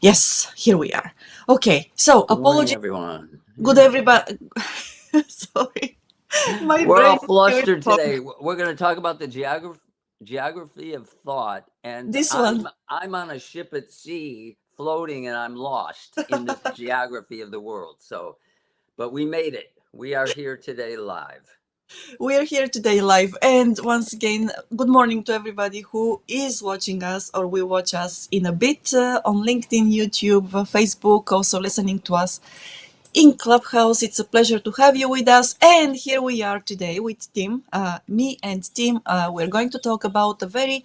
Yes, here we are. Okay, so Good morning, apologies. everyone. Good Yeah. everybody. Sorry, my We're all brain is still flustered fog. today. We're going to talk about the geography of thought, and This I'm one. I'm on a ship at sea, floating, and I'm lost in this geography of the world. So, but we made it. We are here today live. We are here today live, and once again, good morning to everybody who is watching us or will watch us in a bit on LinkedIn, YouTube, Facebook, also listening to us in Clubhouse. It's a pleasure to have you with us. And here we are today with Tim, me and Tim. We're going to talk about a very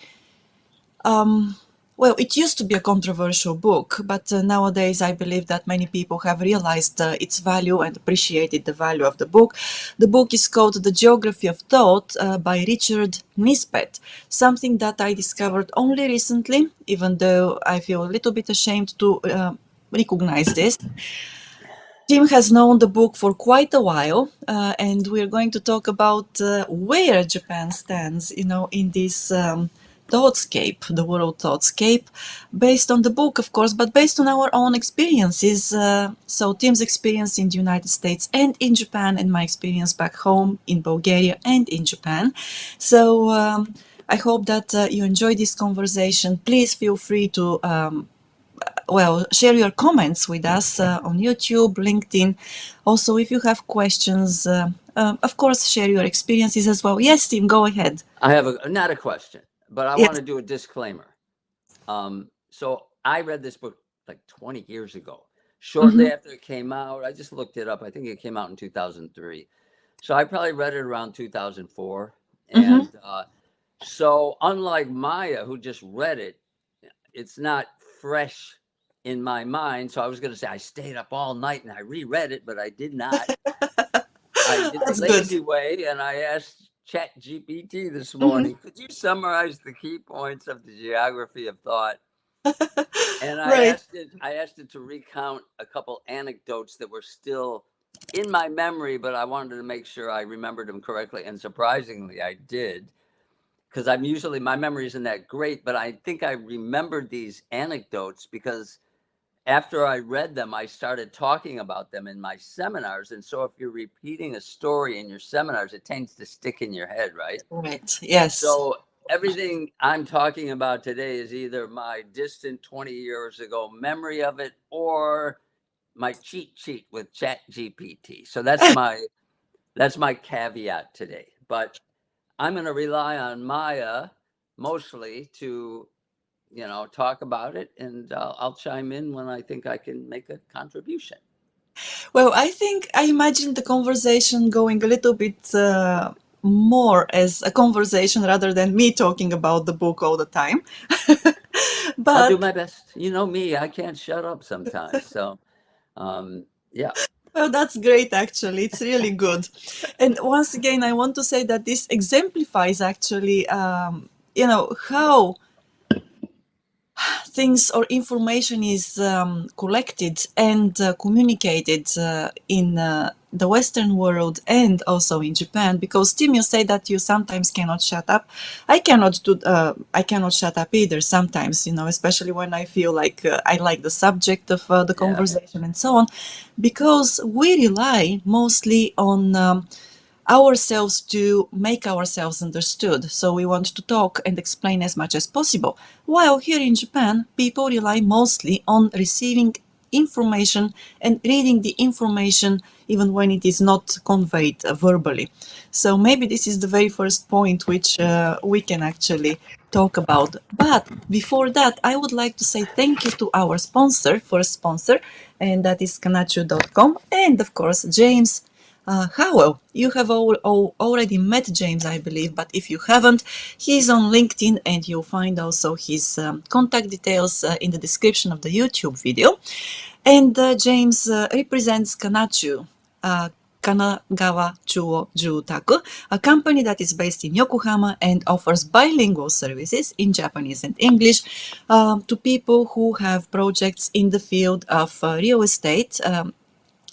well, it used to be a controversial book, but nowadays I believe that many people have realized its value and appreciated the value of the book. The book is called The Geography of Thought by Richard Nisbett, something that I discovered only recently, even though I feel a little bit ashamed to recognize this. Tim has known the book for quite a while, and we're going to talk about where Japan stands, in this thoughtscape, the world thoughtscape, based on the book, of course, but based on our own experiences. So, Tim's experience in the United States and in Japan, and my experience back home in Bulgaria and in Japan. So, I hope that you enjoy this conversation. Please feel free to share your comments with us on YouTube, LinkedIn. Also, if you have questions, of course, share your experiences as well. Yes, Tim, go ahead. I have not a question, but I want Yes. to do a disclaimer. So I read this book like 20 years ago. Mm-hmm. Shortly after it came out, I just looked it up. I think it came out in 2003. So I probably read it around 2004. Mm-hmm. And so, unlike Maya, who just read it, it's not fresh in my mind. So I was going to say I stayed up all night and I reread it, but I did not. I did the That's good. lazy way and I asked Chat GPT this Mm-hmm. morning, could you summarize the key points of the geography of thought? And Right. I asked it to recount a couple anecdotes that were still in my memory, but I wanted to make sure I remembered them correctly. And surprisingly, I did, because I'm usually my memory isn't that great, but I think I remembered these anecdotes because after I read them, I started talking about them in my seminars. And so if you're repeating a story in your seminars, it tends to stick in your head, right? Right. Yes. So everything I'm talking about today is either my distant 20 years ago memory of it or my cheat sheet with Chat GPT. So that's my caveat today. But I'm going to rely on Maya mostly to talk about it, and I'll chime in when I think I can make a contribution. Well, I imagine the conversation going a little bit more as a conversation rather than me talking about the book all the time. I'll do But my best. You know me, I can't shut up sometimes. So, yeah. well, that's great, actually. It's really good. And once again, I want to say that this exemplifies actually, how things or information is collected and communicated in the Western world and also in Japan. Because Tim, you say that you sometimes cannot shut up. I cannot do. I cannot shut up either. Sometimes, especially when I feel like I like the subject of the Yeah. conversation and so on, because we rely mostly on. Ourselves to make ourselves understood. So we want to talk and explain as much as possible. While here in Japan, people rely mostly on receiving information and reading the information even when it is not conveyed verbally. So maybe this is the very first point which we can actually talk about. But before that, I would like to say thank you to our sponsor, first sponsor, and that is Kanchu.com, and of course, James Howell. You have already met James, I believe, but if you haven't, he's on LinkedIn and you'll find also his contact details in the description of the YouTube video. And James represents Kanchu, Kanagawa Chuo Jutaku, a company that is based in Yokohama and offers bilingual services in Japanese and English to people who have projects in the field of real estate,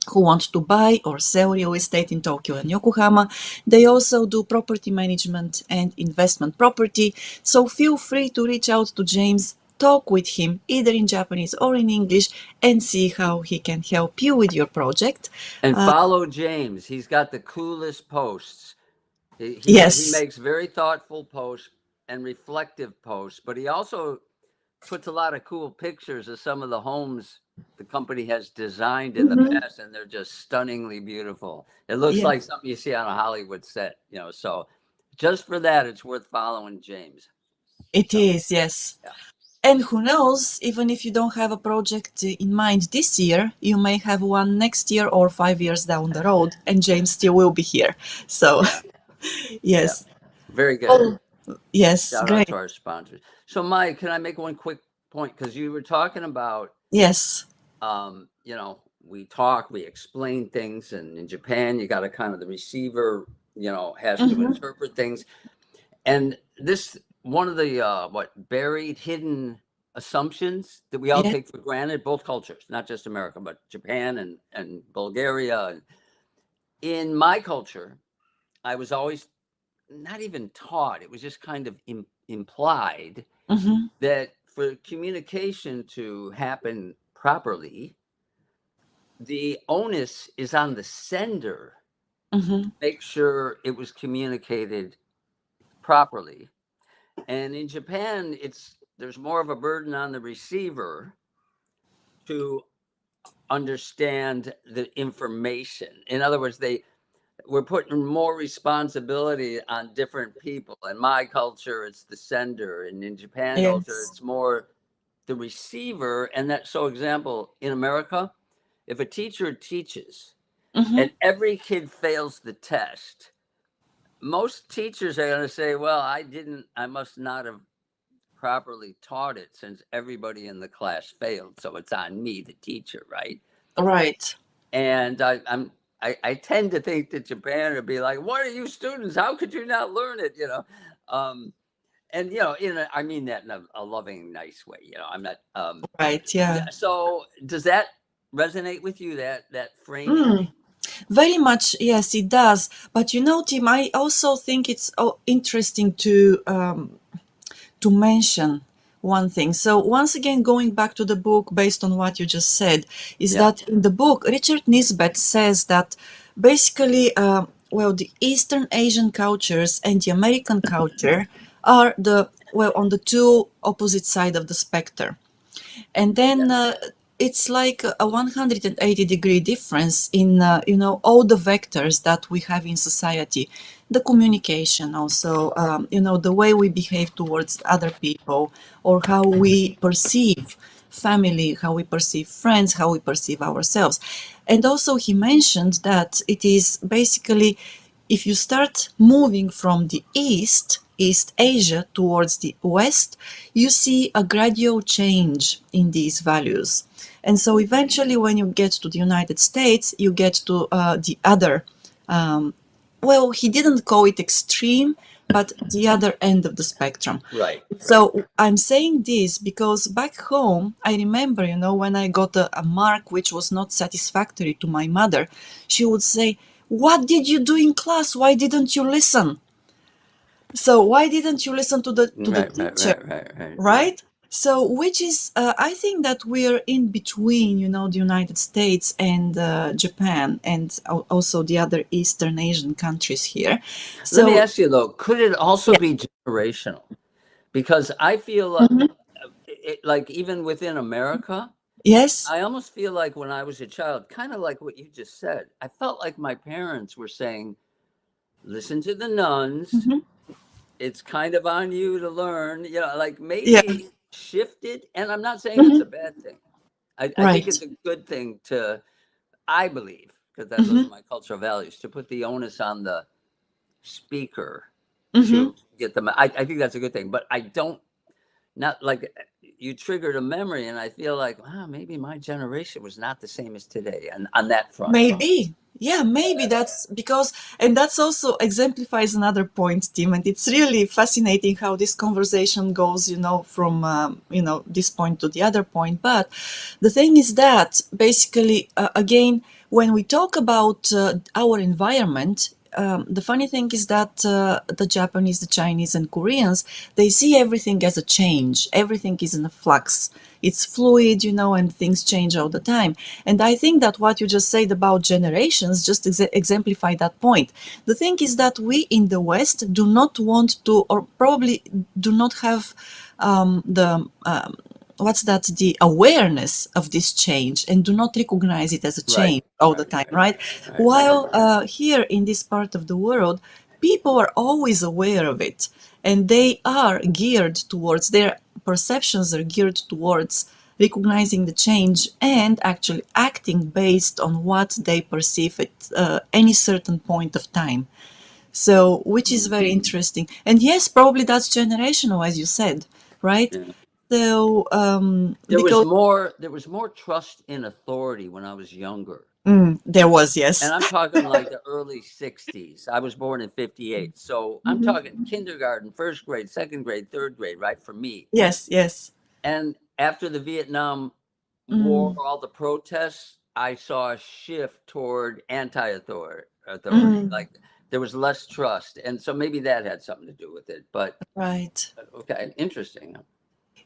who want to buy or sell real estate in Tokyo and Yokohama. They also do property management and investment property. So feel free to reach out to James talk with him either in Japanese or in English and see how he can help you with your project. And follow James. He's got the coolest posts. He Yes. makes very thoughtful posts and reflective posts, but he also puts a lot of cool pictures of some of the homes the company has designed in the Mhm. past, and they're just stunningly beautiful. It looks like Yes, something you see on a Hollywood set, So just for that, it's worth following James. it So is. Yes. yeah, And who knows, even if you don't have a project in mind this year, you may have one next year or 5 years down the road, and James still will be here. So, yeah, yeah. yes. Very good. Oh, yes, Shout out to great. our sponsors. So, Mike, can I make one quick point? Because you were talking about, Yes. we talk, we explain things, and in Japan, you got to kind of the receiver, has to Mm-hmm. interpret things. And this one of the buried, hidden assumptions that we all Yeah. take for granted, both cultures, not just America, but Japan and Bulgaria. In my culture, I was always not even taught; it was just kind of implied Mm-hmm. that for communication to happen properly, the onus is on the sender Mm-hmm. to make sure it was communicated properly. And in Japan, there's more of a burden on the receiver to understand the information. In other words, we're putting more responsibility on different people. In my culture, it's the sender, and in Japan culture, Yes. it's more the receiver. And that, so example, in America, if a teacher teaches Mm-hmm. and every kid fails the test, most teachers are going to say, well, I must not have properly taught it since everybody in the class failed. So it's on me, the teacher, right? Right. And I tend to think that Japan would be like, what are you students? How could you not learn it? Um, and I mean that in a loving, nice way. I'm not. Right. Yeah. So does that resonate with you? That framing? Mm. Very much, yes, it does. But Tim, I also think it's interesting to mention one thing. So once again, going back to the book, based on what you just said, is Yeah. that in the book, Richard Nisbett says that basically, well, the Eastern Asian cultures and the American culture are on the two opposite side of the spectrum. And then it's like a 180-degree difference in all the vectors that we have in society, the communication also, the way we behave towards other people, or how we perceive family, how we perceive friends, how we perceive ourselves. And also he mentioned that it is basically, if you start moving from the East Asia, towards the West, you see a gradual change in these values. And so eventually, when you get to the United States, you get to the other, well, he didn't call it extreme, but the other end of the spectrum. Right. Right. So I'm saying this because back home, I remember, when I got a mark which was not satisfactory to my mother, she would say, "What did you do in class? Why didn't you listen?" So why didn't you listen to the Right. Right. teacher, Right. Right. Right. Right. right? So which is, I think that we're in between, the United States and Japan, and also the other Eastern Asian countries here. Let me So ask you though, could it also yeah. be generational? Because I feel Mhm. like even within America, Yes. I almost feel like when I was a child, kind of like what you just said, I felt like my parents were saying, listen to the nuns. Hmm. It's kind of on you to learn, like Yeah. maybe shifted. And I'm not saying it's Hmm. a bad thing. I think it's Right. a good thing I believe, because those are Hmm. my cultural values, to put the onus on the speaker Hmm. to get them. I think that's a good thing, but I don't, not like you triggered a memory, and I feel like, wow, maybe my generation was not the same as today, and on that front. Maybe. Yeah, maybe that's because, and that's also exemplifies another point, Tim. And it's really fascinating how this conversation goes, from, this point to the other point. But the thing is that basically, again, when we talk about our environment, the funny thing is that the Japanese, the Chinese, and Koreans, they see everything as a change. Everything is in a flux. It's fluid, and things change all the time. And I think that what you just said about generations just exemplify that point. The thing is that we in the West do not want to, or probably do not have the what's that, the awareness of this change, and do not recognize it as a Right, change all the right, time, right, right? right. While here in this part of the world, people are always aware of it, and they are geared towards, their perceptions are geared towards recognizing the change and actually acting based on what they perceive at any certain point of time. So, which is Mhm. very interesting. And yes, probably that's generational, as you said, right? Yeah. So, There was because more there was more trust in authority when I was younger. there was, yes. And I'm talking like the early 60s. I was born in 58. So I'm Mhm. talking kindergarten, first grade, second grade, third grade, right? For me. Yes, yes. And after the Vietnam War, Mm, all the protests, I saw a shift toward authority. mm, Like there was less trust. And so maybe that had something to do with it. But right. okay, interesting.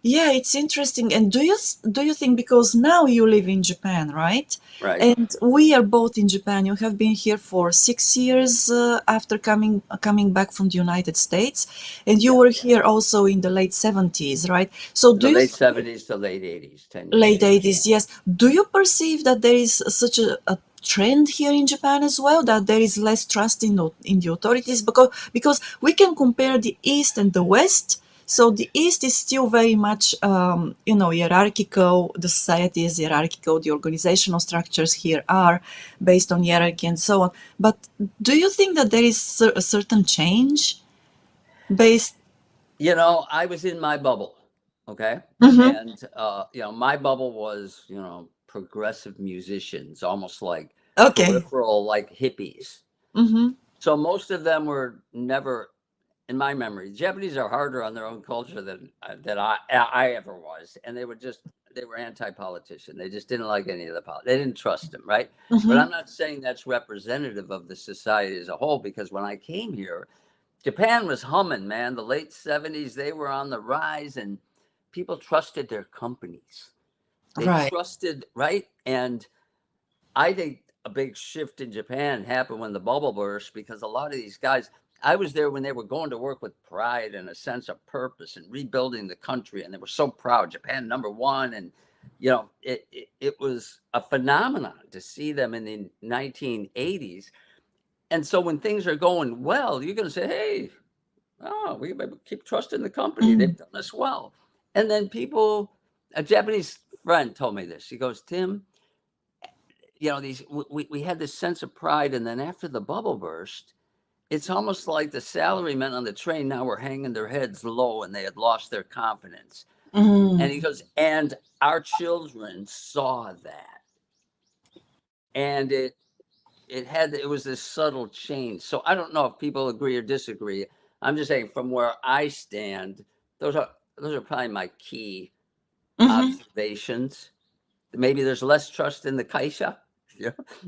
Yeah, it's interesting. And do you think, because now you live in Japan, right? Right. And we are both in Japan. You have been here for 6 years after coming back from the United States, and you Yeah. were here also in the late 70s, right? So do The you late 70s to late 80s, 10 years. late 80s, yes. Do you perceive that there is such a trend here in Japan as well, that there is less trust in the authorities? Because we can compare the East and the West. So the East is still very much, hierarchical. The society is hierarchical. The organizational structures here are based on hierarchy and so on. But do you think that there is a certain change based? I was in my bubble, okay? Mhm. And my bubble was, progressive musicians, almost like Okay. peripheral, like hippies. Mm-hmm. So most of them were never, in my memory, Japanese are harder on their own culture than I ever was, and they were anti-politician. They just didn't like any of the They didn't trust them, right? But Mm-hmm. I'm not saying that's representative of the society as a whole, because when I came here, Japan was humming, man. The late 70s, they were on the rise, and people trusted their companies. They Right. trusted, right? And I think a big shift in Japan happened when the bubble burst, because a lot of these guys, I was there when they were going to work with pride and a sense of purpose and rebuilding the country, and they were so proud. Japan #1, and it was a phenomenon to see them in the 1980s. And so when things are going well, you're going to say, "Hey, oh, we keep trusting the company. Mm. They've done us well." And then a Japanese friend told me this. He goes, "Tim, these we had this sense of pride, and then after the bubble burst, it's almost like the salarymen on the train now were hanging their heads low, and they had lost their confidence." And he Mm. goes, "And our children saw that, and it was this subtle change." So I don't know if people agree or disagree. I'm just saying, from where I stand, those are those are probably my key Mhm. observations. Maybe there's less trust in the kaisha,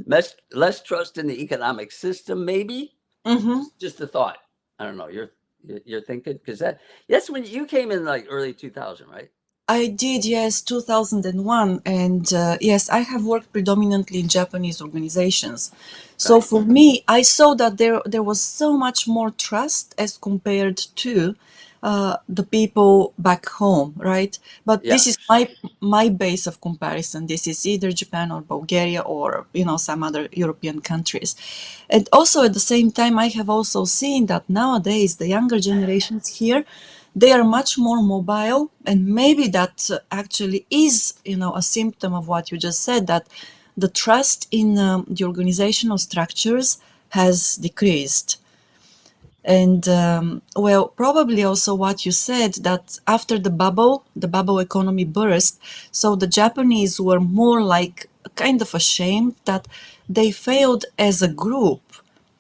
less trust in the economic system. Maybe Mhm. just a thought. I don't know. You're thinking, because that's when you came in, like early 2000, right? I did, yes, 2001. And yes, I have worked predominantly in Japanese organizations. So Right. for me, I saw that there was so much more trust as compared to the people back home, right? But this is Yes. my base of comparison. This is either Japan or Bulgaria, or some other European countries. And also at the same time, I have also seen that nowadays the younger generations here, they are much more mobile, and maybe that actually is a symptom of what you just said, that the trust in the organizational structures has decreased. And well, probably also what you said, that after the bubble economy burst, so the Japanese were more like kind of ashamed that they failed as a group,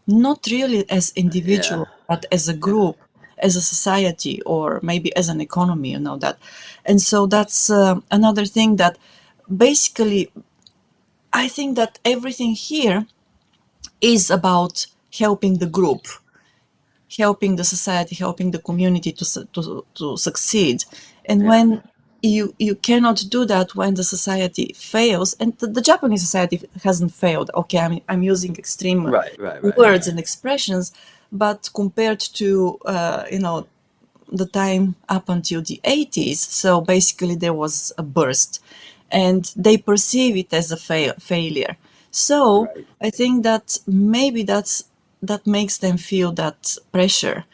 not really as Yeah. individual, but as a Yeah. group, as a society, or maybe as an economy, that. And so that's another thing that basically I think that everything here is about helping the group, helping the society, helping the community to succeed. And Yeah. when you cannot do that when the society fails, and the Japanese society hasn't failed. Okay, I'm using extreme Right. Right. Right. words and expressions, but compared to the time up until the 80s, so basically there was a burst, and they perceive it as a failure. So Right. I think that maybe that makes them feel that pressure.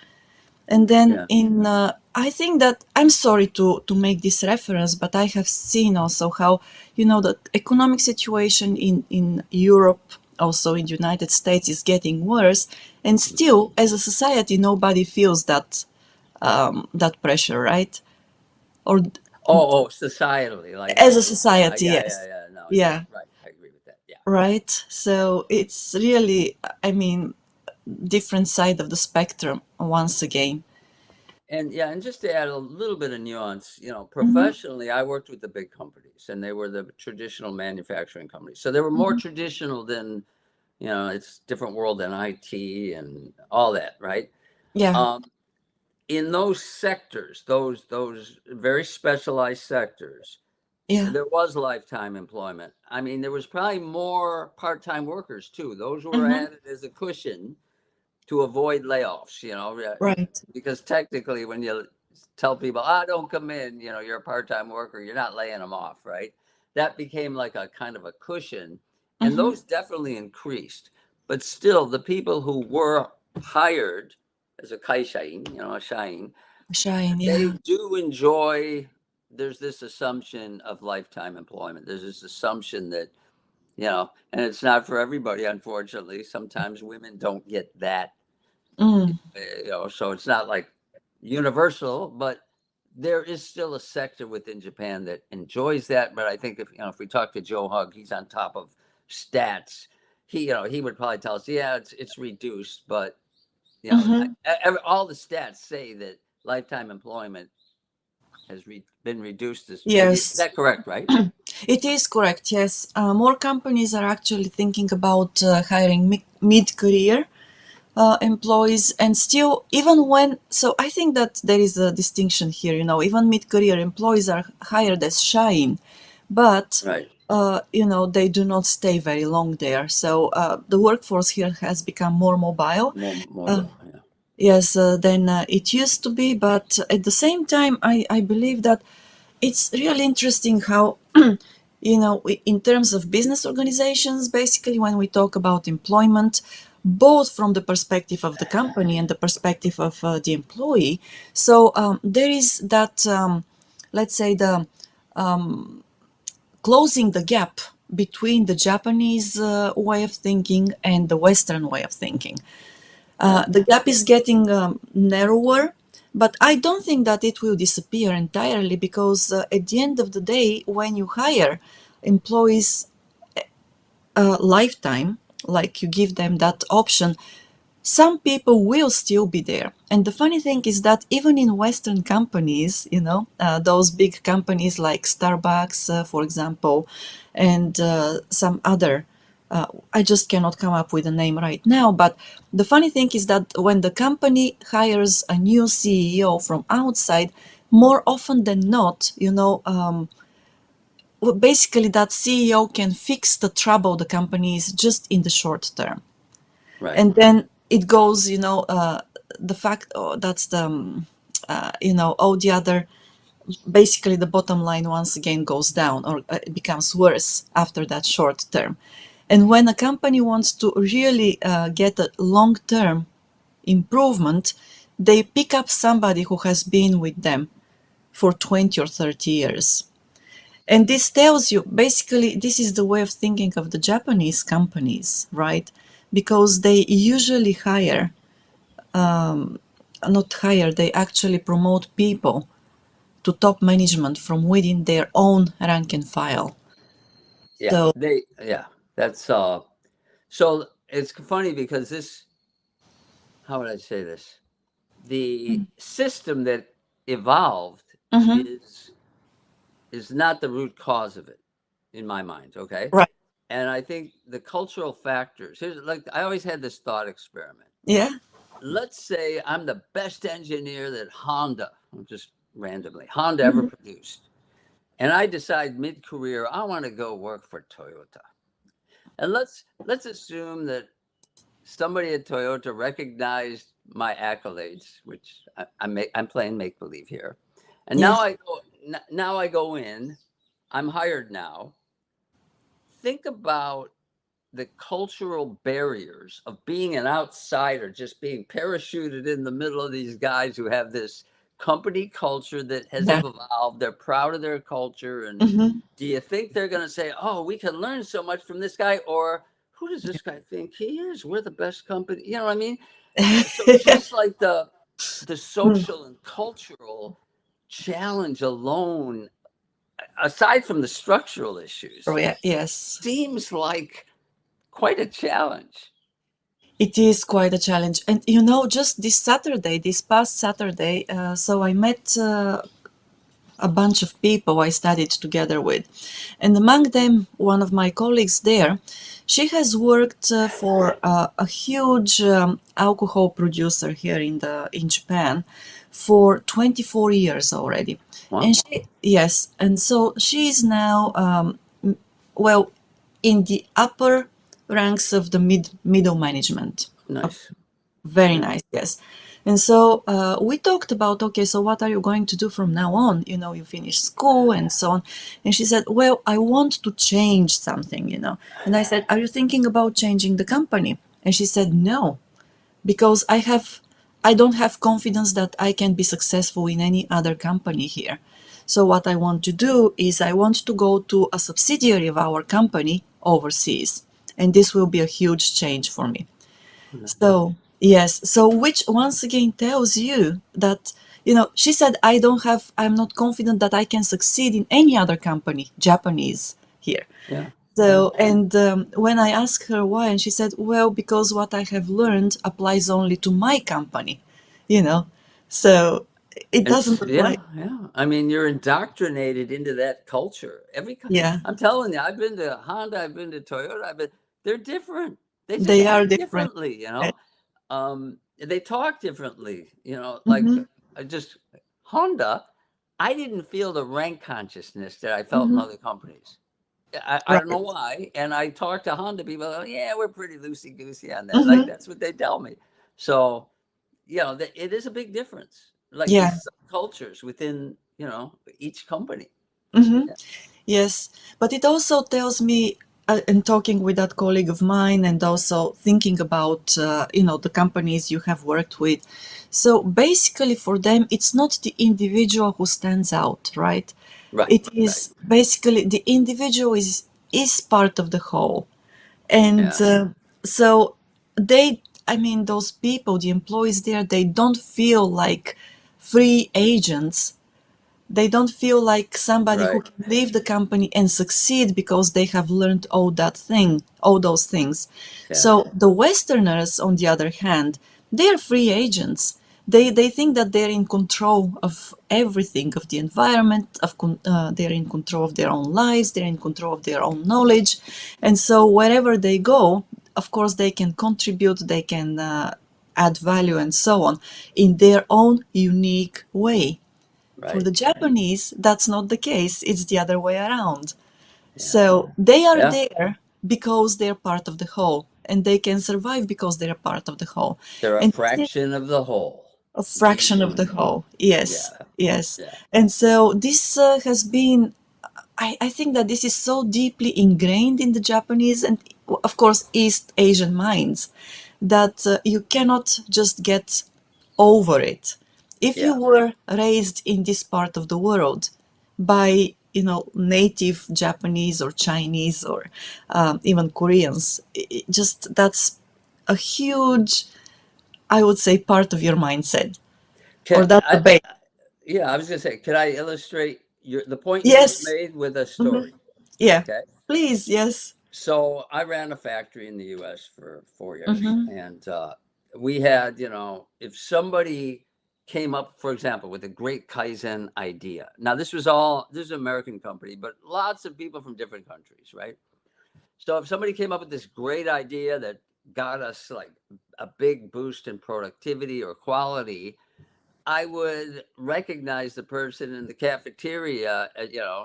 And then Yeah. I think that I'm sorry to make this reference, but I have seen also how the economic situation in Europe, also in the United States, is getting worse, and still, as a society, nobody feels that pressure, right? Or Oh, societally, like, as a yeah, society, yeah, yeah, yes, yeah. No, yeah, yeah, right. I agree with that. Yeah. right. So it's really, I mean, different side of the spectrum once again. And yeah, and just to add a little bit of nuance, Hmm. professionally, I worked with the big companies, and they were the traditional manufacturing companies. So they were more Hmm. traditional than, it's different world than IT and all that, right? Yeah, Um, in those sectors, those very specialized sectors, yeah. there was lifetime employment. I mean, there was probably more part-time workers too. Those were Hmm. added as a cushion to avoid layoffs, Right. because technically when you tell people, don't come in, you're a part-time worker, you're not laying them off, right? That became like a kind of a cushion. And Hmm. those definitely increased. But still, the people who were hired as a kaishain, a shain, Shine, they yeah. do enjoy, there's this assumption of lifetime employment. There's this assumption that, and it's not for everybody, unfortunately. Sometimes women don't get that, Mm, so it's not like universal, but there is still a sector within Japan that enjoys that. But I think if we talk to Joe Hug, he's on top of stats. He would probably tell us, yeah, it's reduced, but hmm. all the stats say that lifetime employment has been reduced. Is maybe, is Yes, that correct, right? it is correct. Yes, more companies are actually thinking about hiring mid-career employees, and still, even when, so I think that there is a distinction here. Even mid-career employees are hired as shine, but Right. they do not stay very long there. So the workforce here has become more mobile. More, Uh, yeah. Yes, than it used to be. But at the same time, I believe that it's really interesting how, in terms of business organizations, basically, when we talk about employment, both from the perspective of the company and the perspective of the employee, so there is that, let's say, the closing the gap between the Japanese way of thinking and the Western way of thinking. Yeah. The gap is getting narrower, but I don't think that it will disappear entirely, because at the end of the day, when you hire employees lifetime, like you give them that option, some people will still be there. And the funny thing is that even in Western companies, those big companies like Starbucks, for example, and some other, I just cannot come up with a name right now. But the funny thing is that when the company hires a new CEO from outside, more often than not, basically that CEO can fix the trouble the company is just in the short term. Right. And then it goes, the fact, that's the all the other, basically the bottom line once again goes down, or it becomes worse after that short term. And when a company wants to really get a long term improvement, they pick up somebody who has been with them for 20 or 30 years. And this tells you, basically, this is the way of thinking of the Japanese companies, right? Because they usually not hire, they actually promote people to top management from within their own rank and file. Yeah. So, Yeah. That's so it's funny because this, how would I say this? The system that evolved mhm, is is not the root cause of it, in my mind. Okay. right. And I think the cultural factors, here's like, I always had this thought experiment. Yeah. Let's say I'm the best engineer that Honda, just randomly, Honda ever Mhm. produced. And I decide mid-career, I want to go work for Toyota. And let's assume that somebody at Toyota recognized my accolades, which I'm playing make believe here. And Yes. now I go in, I'm hired now. Think about the cultural barriers of being an outsider, just being parachuted in the middle of these guys who have this company culture that has Yeah. evolved. They're proud of their culture. And Hmm. do you think they're going to say, oh, we can learn so much from this guy? Or who does this guy think he is? We're the best company. You know what I mean? So just like the Mm. social and cultural challenge alone, aside from the structural Oh, issues, yeah. Yes. seems like quite a challenge. It is quite a challenge. And you know, just this Saturday, this past Saturday, so I met a bunch of people I studied together with. And among them, one of my colleagues there, she has worked for a huge alcohol producer here in Japan for 24 years already. And Wow. she, yes, and so she is now, well, in the upper ranks of the middle management. Nice. Very Yeah. nice, yes. And so we talked about, okay, so what are you going to do from now on? You know, you finish school and so on. And she said, well, I want to change something, you know. And I said, are you thinking about changing the company? And she said, no, because I don't have confidence that I can be successful in any other company here. So what I want to do is I want to go to a subsidiary of our company overseas. And this will be a huge change for me. Nice. So, yes, so which once again tells you that, you know, she said, I'm not confident that I can succeed in any other company, Japanese here. Yeah. Yeah. So, and when I asked her why, and she said, well, because what I have learned applies only to my company, you know, so it doesn't apply. Yeah, yeah. I mean, you're indoctrinated into that culture. Yeah, I'm telling you, I've been to Honda, I've been to Toyota, they're different. They just they are act different. differently, you Yeah. know. They talk differently, you know. Like Mm-hmm, I just Honda, I didn't feel the rank consciousness that I felt in mm-hmm. other companies. I don't know Right. why. And I talked to Honda people, oh, yeah, we're pretty loosey goosey on that. Like Mm-hmm. that's what they tell me. So, you know, it is a big difference. Like Yeah. these cultures within, each company. Mm-hmm. Yeah. Yes, but it also tells me, in talking with that colleague of mine, and also thinking about, the companies you have worked with. So basically, for them, it's not the individual who stands out, right? Right. It Right. is basically the individual is part of the whole, and Yeah. so I mean, those people, the employees there, they don't feel like free agents. They don't feel like somebody who Right. can leave the company and succeed because they have learned all those things. Yeah. So the Westerners, on the other hand, they're free agents. They think that they're in control of everything, of the environment, they're in control of their own lives, they're in control of their own knowledge. And so wherever they go, of course, they can contribute, they can add value and so on in their own unique way. For Right. the Japanese, that's not the case. It's the other way around. Yeah. So they are Yeah. there because they're part of the whole, and they can survive because they're part of the whole. They're a And this is fraction of the whole. a fraction of the Mm. whole. Yes, Yeah. yes. Yeah. And so this has been, I think that this is so deeply ingrained in the Japanese and, of course, East Asian minds that you cannot just get over it. If you Yeah. were raised in this part of the world by, native Japanese or Chinese or even Koreans, just that's a huge, I would say, part of your mindset, Can or that's the I, base. yeah, I was gonna say, could I illustrate the point you just Yes. made with a Mhm. story? Yeah. Okay. Please. Yes. So I ran a factory in the U.S. for 4 years, Hmm. and we had, if somebody came up, for example, with a great Kaizen idea. Now, this is an American company, but lots of people from different countries, right? So if somebody came up with this great idea that got us like a big boost in productivity or quality, I would recognize the person in the cafeteria,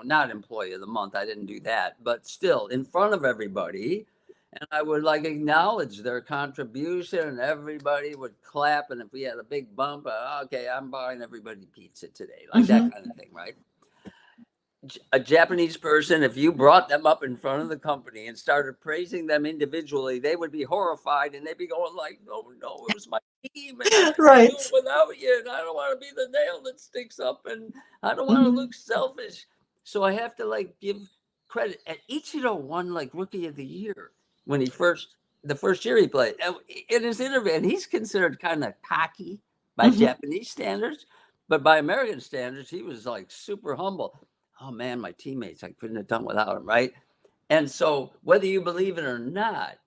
not employee of the month. I didn't do that, but still in front of everybody. And I would like acknowledge their contribution, and everybody would clap. And if we had a big bump, okay, I'm buying everybody pizza today, like Mm-hmm. that kind of thing, right? A Japanese person, if you brought them up in front of the company and started praising them individually, they would be horrified and they'd be going like, "No, no, it was my team, and I can't do it Right. without you, and I don't want to be the nail that sticks up, and I don't want to Mm-hmm. look selfish." So I have to like give credit. And Ichiro won like Rookie of the Year when the first year he played. And in his interview, and he's considered kind of cocky by Mm-hmm. Japanese standards, but by American standards, he was like super humble. Oh man, my teammates, I couldn't have done without them, right? And so, whether you believe it or not,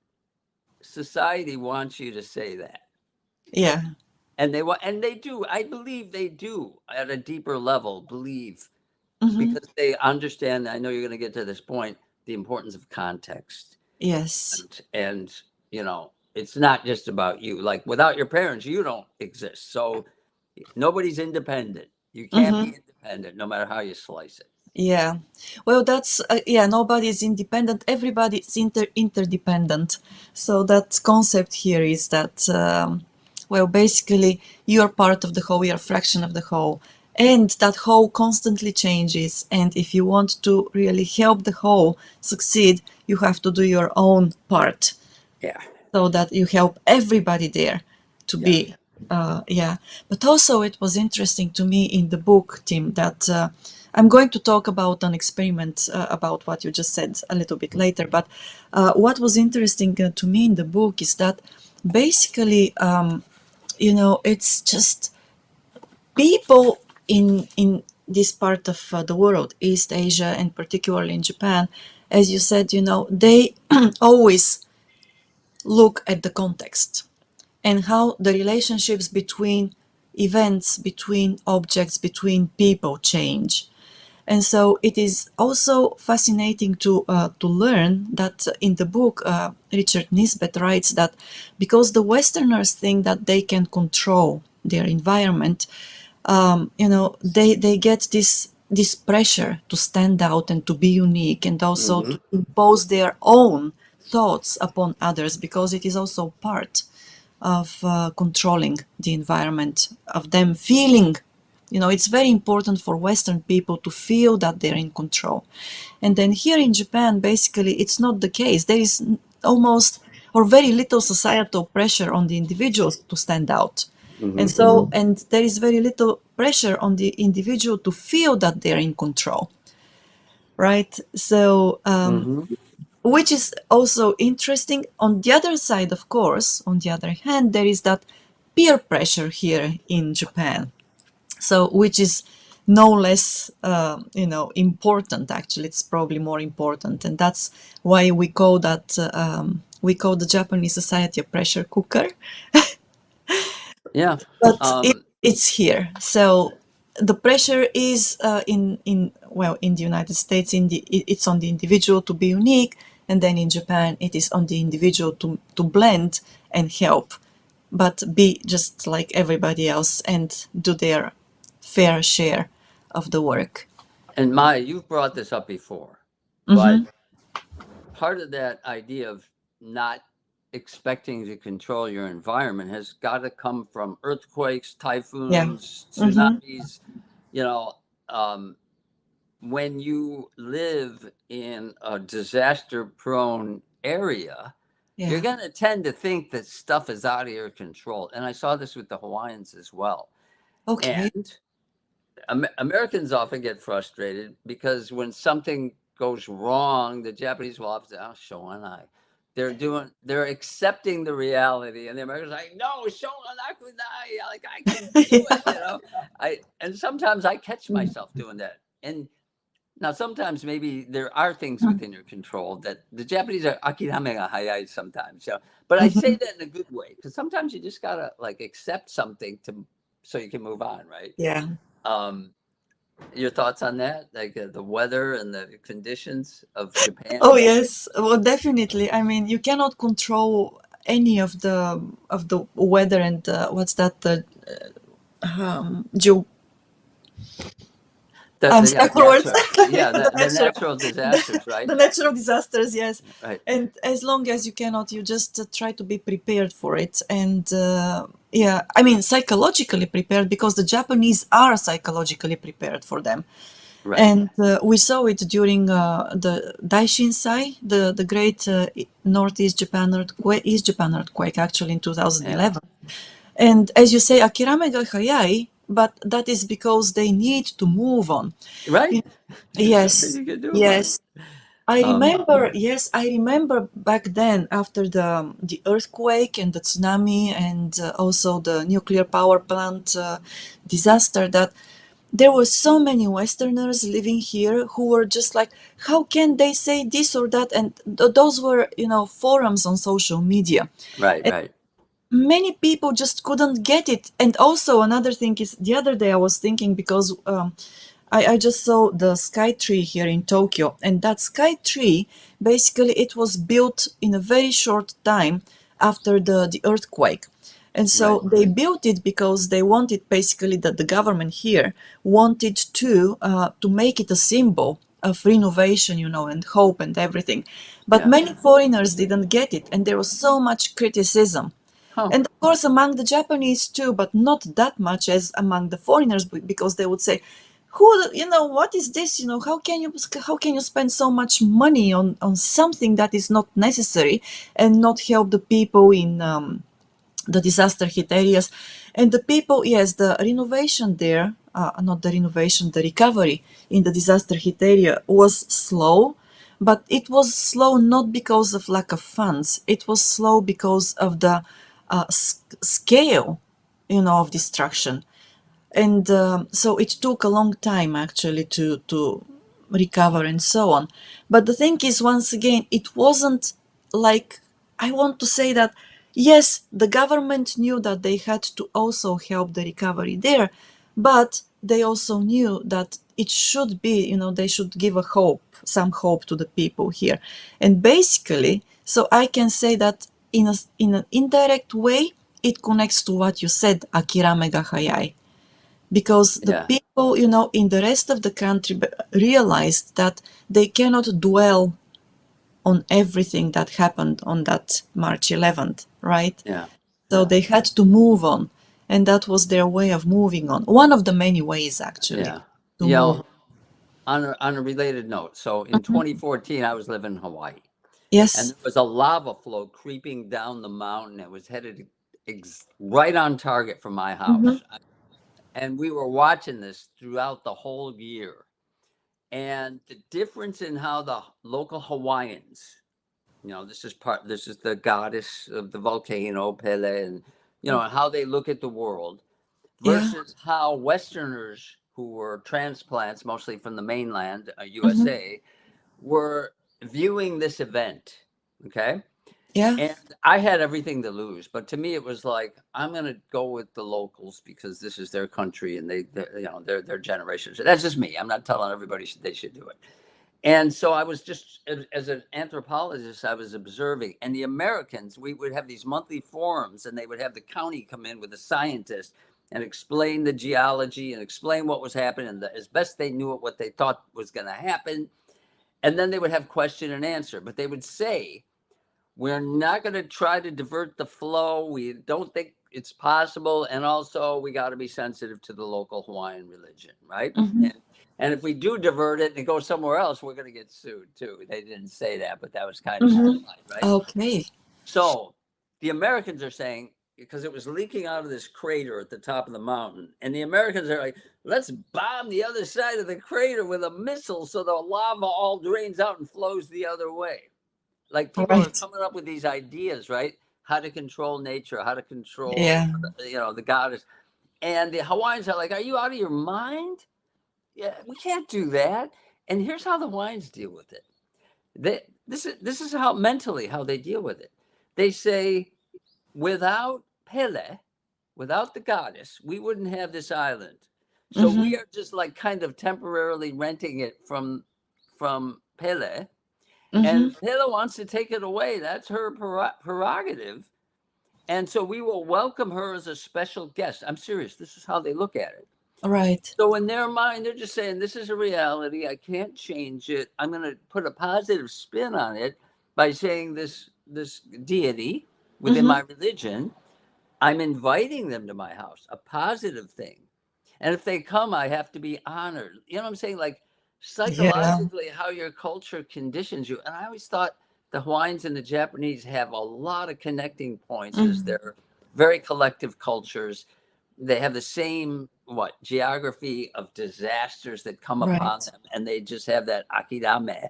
society wants you to say that, Yeah. and they do. I believe they do at a deeper level believe, Mm-hmm. because they understand. I know you're going to get to this point, the importance of context, Yes. and it's not just about you. Like without your parents, you don't exist. So nobody's independent. You can't be Mm-hmm. independent, no matter how you slice it. Yeah. Well, that's yeah. Nobody is independent. Everybody is interdependent. So that concept here is that well, basically, you are part of the whole. You are a fraction of the whole, and that whole constantly changes. And if you want to really help the whole succeed, you have to do your own part, Yeah. so that you help everybody there to Yeah. be yeah. But also it was interesting to me in the book, Tim, that I'm going to talk about an experiment about what you just said a little bit later, but what was interesting to me in the book is that basically it's just people in this part of the world, East Asia and particularly in Japan, as you said, they always look at the context and how the relationships between events, between objects, between people change. And so it is also fascinating to learn that in the book, Richard Nisbett writes that because the Westerners think that they can control their environment, they get this pressure to stand out and to be unique, and also Hmm. to impose their own thoughts upon others, because it is also part of controlling the environment, of them feeling, it's very important for Western people to feel that they're in control. And then here in Japan, basically, it's not the case. There is almost or very little societal pressure on the individuals to stand out. And Hmm. so, and there is very little pressure on the individual to feel that they're in control, right? So, Hmm. which is also interesting. On the other side, of course, on the other hand, there is that peer pressure here in Japan. So, which is no less, important. Actually, it's probably more important, and that's why we call that we call the Japanese society a pressure cooker. Yeah. But Um, it's here. So the pressure is in the United States, it's on the individual to be unique, and then in Japan it is on the individual to blend and help, but be just like everybody else and do their fair share of the work. and Maya, you've brought this up before, but Mm-hmm. part of that idea of not expecting to control your environment has got to come from earthquakes, Yeah. typhoons, Mm-hmm. tsunamis. You know, um, when you live in a disaster prone area, you're Yeah. going to tend to think that stuff is out of your control. And I saw this with the Hawaiians as well. Okay. And Americans often get frustrated because when something goes wrong, the Japanese will often say, "Oh, Shoanai." They're accepting the reality, and the Americans are like, "No, Shoanai, like I can do it." And sometimes I catch myself doing that. And now sometimes maybe there are things within your control that the Japanese are akirame ga hayai sometimes. But I say Mm-hmm. that in a good way, because sometimes you just gotta like accept something to so you can move on, right? Yeah. Um, Your thoughts on that, like the weather and the conditions of Oh Japan? yes, well, definitely. I mean, you cannot control any of the weather and what's that the geo. I'm Yeah, stuck for words. yeah, The the natural, natural disasters, right? the natural disasters. Yes, Right. and as long as you cannot, you just try to be prepared for it. And yeah, I mean, psychologically prepared because the Japanese are psychologically prepared for them. Right. And we saw it during the Daishinsai, the great Northeast Japan earthquake, East Japan earthquake, actually in Yeah. 2011. And as you say, Akirame ga hayai, but that is because they need to move on. Right. You- There's nothing Yes, you can do about it. yes. I Um, remember, yes, I remember back then after the earthquake and the tsunami and also the nuclear power plant disaster that there were so many Westerners living here who were just like, how can they say this or that? And those were, forums on social media. right. And Right. many people just couldn't get it. And also another thing is the other day I was thinking because I just saw the sky tree here in Tokyo, and that sky tree basically it was built in a very short time after the earthquake. And so Right. they built it because they wanted basically that the government here wanted to make it a symbol of renovation, and hope and everything. But Yeah. many foreigners didn't get it, and there was so much criticism. Huh. And of course, among the Japanese too, but not that much as among the foreigners, because they would say, "Who, what is this? How can you spend so much money on something that is not necessary and not help the people in the disaster hit areas?" And the people, yes, the renovation there, not the renovation, the recovery in the disaster hit area was slow, but it was slow not because of lack of funds. It was slow because of the scale, of destruction. And so it took a long time actually to recover and so on. But the thing is, once again, it wasn't like, I want to say that yes, the government knew that they had to also help the recovery there, but they also knew that it should be, they should give a hope, some hope to the people here. And basically, so I can say that in an indirect way, it connects to what you said, Akira Megahayai, because the Yeah. people, in the rest of the country realized that they cannot dwell on everything that happened on that March 11th, right? Yeah. So Yeah. they had to move on, and that was their way of moving on. One of the many ways, actually, Yeah. to move on. On a related note, so in 2014, I was living in Hawaii, and Yes. there was a lava flow creeping down the mountain. It was headed right on target for my Hmm. house, and we were watching this throughout the whole year. And the difference in how the local Hawaiians, this is the goddess of the volcano, Pele, and how they look at the world Yeah. versus how Westerners who were transplants, mostly from the mainland, Hmm. USA, were viewing this event. Okay. Yeah. And I had everything to lose, but to me, it was like I'm going to go with the locals because this is their country and their generation. So that's just me. I'm not telling everybody they should do it. And so I was just, as an anthropologist, I was observing. And the Americans, we would have these monthly forums, and they would have the county come in with a scientist and explain the geology and explain what was happening, and as best they knew it, what they thought was going to happen. And then they would have question and answer. But they would say, we're not going to try to divert the flow. We don't think it's possible. And also, we got to be sensitive to the local Hawaiian religion, right? Hmm. And if we do divert it and go somewhere else, we're going to get sued too. They didn't say that, but that was kind of Hmm. implied, right? Okay. So the Americans are saying, because it was leaking out of this crater at the top of the mountain, and the Americans are like, let's bomb the other side of the crater with a missile so the lava all drains out and flows the other way. Like All people are right. coming up with these ideas, right? How to control nature, how to control, Yeah. the goddess. And the Hawaiians are like, are you out of your mind? Yeah, we can't do that. And here's how the Hawaiians deal with it. This is how mentally how they deal with it. They say, without Pele, without the goddess, we wouldn't have this island. So Mm-hmm. we are just like kind of temporarily renting it from Pele, Mm-hmm. and Pele wants to take it away. That's her prerogative. And so we will welcome her as a special guest. I'm serious. This is how they look at it. Right. So in their mind, they're just saying, this is a reality. I can't change it. I'm going to put a positive spin on it by saying this deity within Mm-hmm. my religion. I'm inviting them to my house, a positive thing. And if they come, I have to be honored. You know what I'm saying? Like Yeah. psychologically, how your culture conditions you. And I always thought the Hawaiians and the Japanese have a lot of connecting points as Mm-hmm. they're very collective cultures. They have the same geography of disasters that come upon Right. them, and they just have that akirame.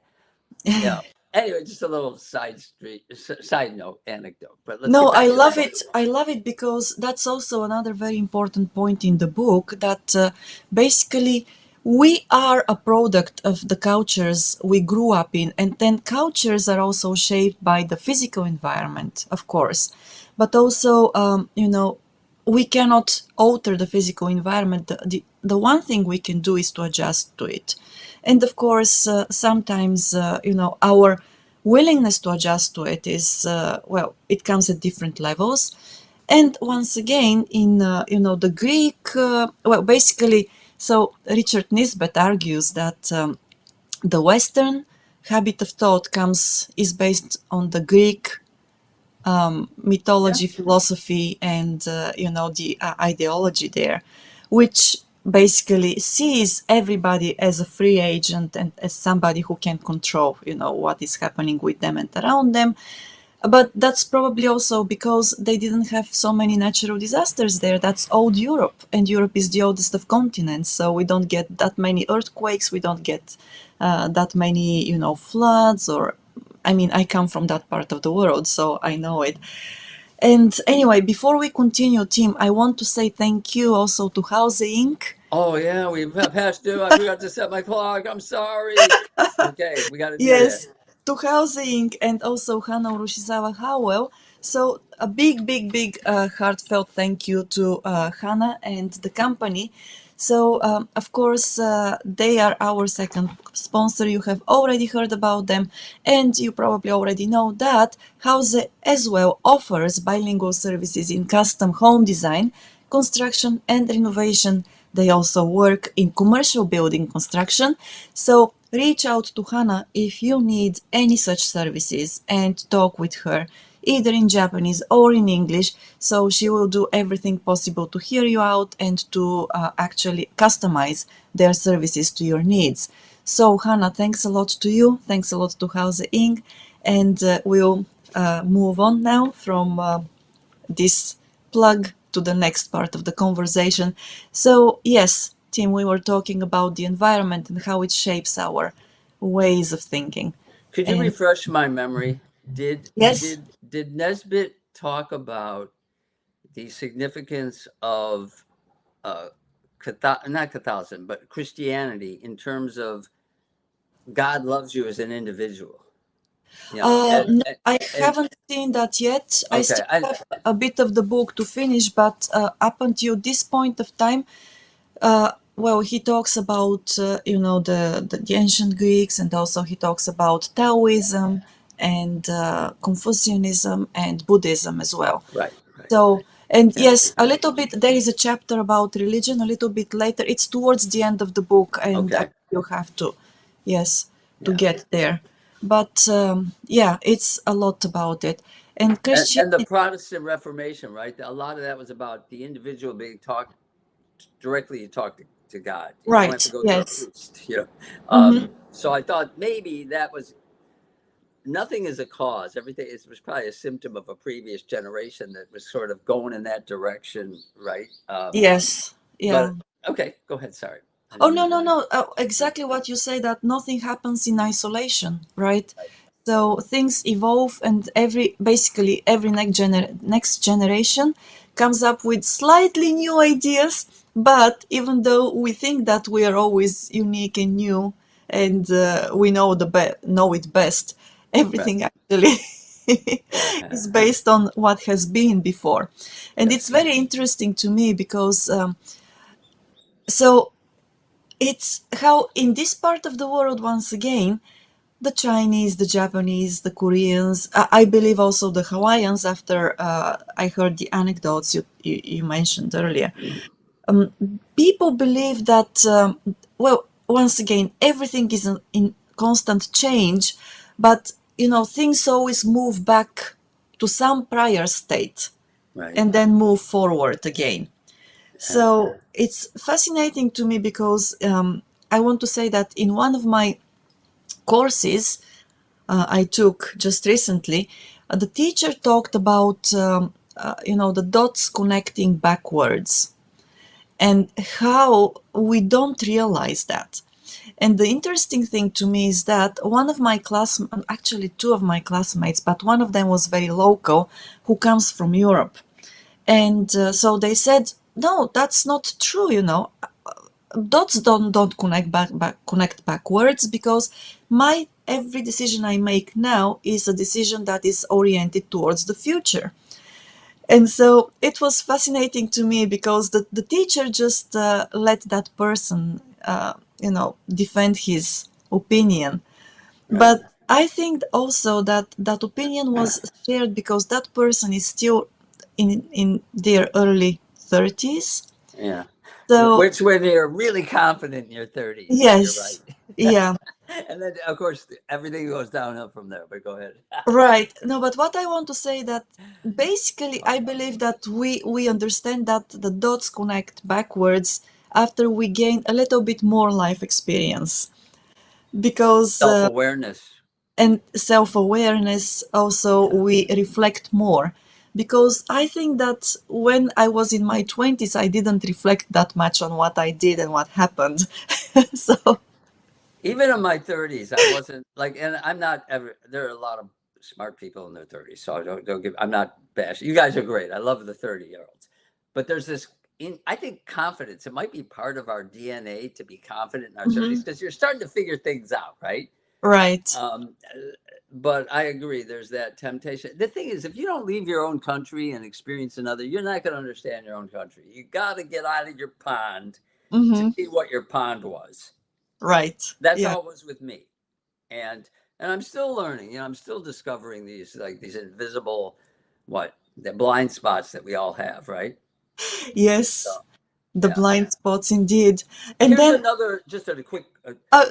You know. Anyway, just a little side note anecdote. But let's No, get I back to love that. it. I love it because that's also another very important point in the book that basically we are a product of the cultures we grew up in, and then cultures are also shaped by the physical environment, of course, but also, we cannot alter the physical environment. The one thing we can do is to adjust to it. And of course, sometimes, our willingness to adjust to it is, well, it comes at different levels. And once again, in, the Greek, well, basically, so Richard Nisbett argues that the Western habit of thought is based on the Greek Yeah. mythology, philosophy, and the ideology there, which basically sees everybody as a free agent and as somebody who can control, what is happening with them and around them. But that's probably also because they didn't have so many natural disasters there. That's old Europe, and Europe is the oldest of continents, so we don't get that many earthquakes. We don't get that many, floods. Or, I mean, I come from that part of the world, so I know it. And anyway, before we continue, Tim, I want to say thank you also to Houze Inc. Oh yeah, we passed due. I forgot to set my clock. I'm sorry. Okay, we got to do that. Yes, to Houze Inc. and also Hana Urushizawa Howell. So a big, big, big heartfelt thank you to Hana and the company. So of course they are our second sponsor. You have already heard about them, and you probably already know that Houze as well offers bilingual services in custom home design, construction, and renovation. They also work in commercial building construction. So reach out to Hannah if you need any such services and talk with her, either in Japanese or in English. So she will do everything possible to hear you out and to actually customize their services to your needs. So, Hannah, thanks a lot to you. Thanks a lot to Houze Inc. And we'll move on now from this plug to the next part of the conversation. So, yes, Tim, we were talking about the environment and how it shapes our ways of thinking. Could you And refresh my memory? Did yes, did Nesbitt talk about the significance of uh, not Catholicism, but Christianity in terms of God loves you as an individual? You know, no, I and haven't seen that yet. I okay, still have a bit of the book to finish, but up until this point of time, well, he talks about the ancient Greeks, and also he talks about Taoism and Confucianism and Buddhism as well. right, right, So, and yeah, yes, a little bit, there is a chapter about religion a little bit later. It's towards the end of the book, and okay, you have to, yes, to yeah. get there. But yeah, it's a lot about it. And And the Christianity, Protestant Reformation, right? A lot of that was about the individual being talked directly. You talk to God. You don't have to right, go through a yes. priest. You know, Hmm. so I thought maybe that was nothing is a cause. Everything is was probably a symptom of a previous generation that was sort of going in that direction, right? Yes, yeah. But okay, go ahead. Sorry, I Oh, didn't no, mean to. no, no. Exactly what you say, that nothing happens in isolation, right? So things evolve, and basically every next generation comes up with slightly new ideas. But even though we think that we are always unique and new, and we know it best, Right. everything actually is Yeah. based on what has been before. And Yeah. it's very interesting to me because So it's how in this part of the world, once again, the Chinese, the Japanese, the Koreans, I believe also the Hawaiians, after I heard the anecdotes you mentioned earlier. People believe that, well, once again, everything is in constant change, but, things always move back to some prior state Right. and then move forward again. Yeah. So it's fascinating to me because I want to say that in one of my courses I took just recently, the teacher talked about the dots connecting backwards and how we don't realize that. And the interesting thing to me is that one of my class, actually two of my classmates, but one of them was very local, who comes from Europe. And so they said, no, that's not true, dots don't connect backwards, because my every decision I make now is a decision that is oriented towards the future. And so it was fascinating to me because the teacher just let that person defend his opinion. Right. But I think also that that opinion was shared because that person is still in their early 30s. Yeah. So Which when you're really confident in your 30s that you're right. yes, yeah. And then of course everything goes downhill from there, but go ahead. Right. No, but what I want to say that basically I believe that we understand that the dots connect backwards after we gain a little bit more life experience, because Self-awareness. and self-awareness, also Yeah. we reflect more, because I think that when I was in my 20s I didn't reflect that much on what I did and what happened. So Even in my 30s, I wasn't like, and I'm not ever, there are a lot of smart people in their 30s. So don't give, I'm not bashing. You guys are great. I love the 30-year-olds. But there's this, I think confidence, it might be part of our DNA to be confident in our 30s mhm, because you're starting to figure things out, right? right. Um, but I agree, there's that temptation. The thing is, if you don't leave your own country and experience another, you're not going to understand your own country. You got to get out of your pond to Hmm. see what your pond was. Right. That's Yeah. how it was with me. And I'm still learning, I'm still discovering these like these invisible what the blind spots that we all have, right? So, Yes. The yeah. blind spots indeed. And Here's then another just a quick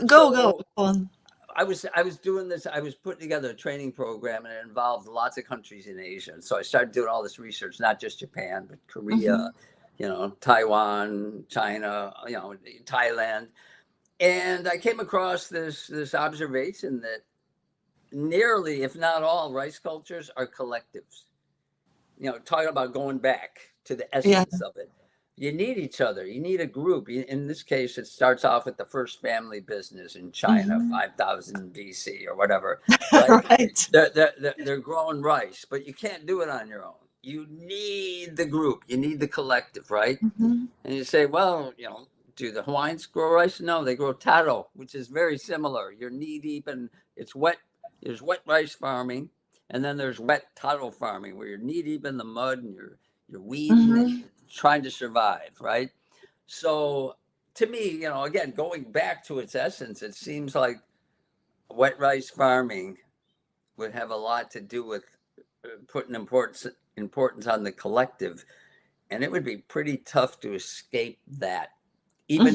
go so on. I was doing this. I was putting together a training program, and it involved lots of countries in Asia. And so I started doing all this research, not just Japan, but Korea, Hmm. Taiwan, China, Thailand. And I came across this observation that nearly, if not all, rice cultures are collectives. Talking about going back to the Yeah. essence of it. You need each other. You need a group. In this case, it starts off with the first family business in China, Hmm. 5,000 BC or whatever, right? Right. They're growing rice, but you can't do it on your own. You need the group. You need the collective, right? Hmm. And you say, well, do the Hawaiians grow rice? No, they grow taro, which is very similar. You're knee deep and it's wet. There's wet rice farming, and then there's wet taro farming where you're knee deep in the mud and you're weeding and Hmm. trying to survive, right? So to me, again, going back to its essence, it seems like wet rice farming would have a lot to do with putting importance on the collective, and it would be pretty tough to escape that. Hmm.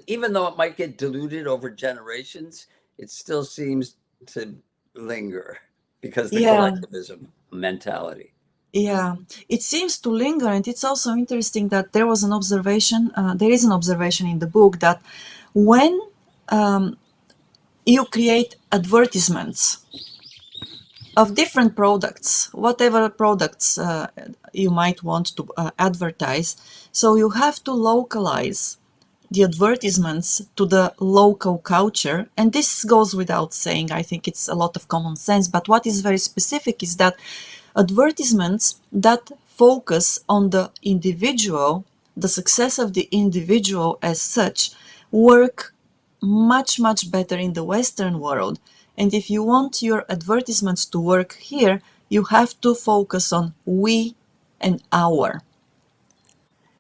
Even though it might get diluted over generations, it still seems to linger because the Yeah. collectivism mentality. Yeah, it seems to linger, and it's also interesting that there was an observation. There is an observation in the book that when you create advertisements of different products, whatever products you might want to advertise, so you have to localize the advertisements to the local culture. And this goes without saying. I think it's a lot of common sense. But what is very specific is that advertisements that focus on the individual, the success of the individual as such, work much, much better in the Western world. And if you want your advertisements to work here, you have to focus on we and our.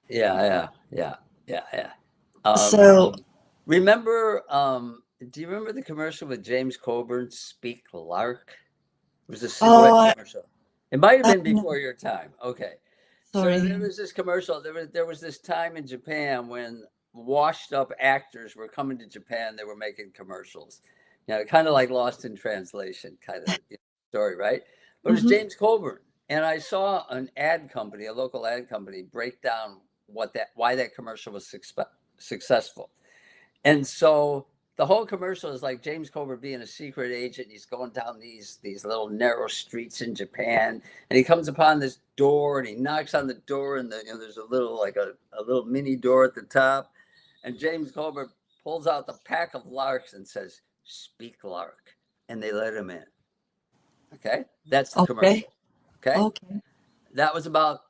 Yeah, yeah, yeah, yeah, yeah. Um, So, remember, do you remember the commercial with James Coburn, Speak Lark? It was a cigarette oh, commercial. It might have been no, before your time. Okay. So there sorry. was this commercial. There was this time in Japan when washed up actors were coming to Japan. They were making commercials. Kind of like Lost in Translation kind of story, right? But it was Hmm. James Coburn, and I saw an ad company, a local ad company, break down why that commercial was successful. And so the whole commercial is like James Coburn being a secret agent. He's going down these little narrow streets in Japan, and he comes upon this door, and he knocks on the door, and there's a little like a little mini door at the top, and James Coburn pulls out the pack of larks and says, "Speak lark," and they let him in. Okay, that's the Okay. commercial. Okay, Okay. that was about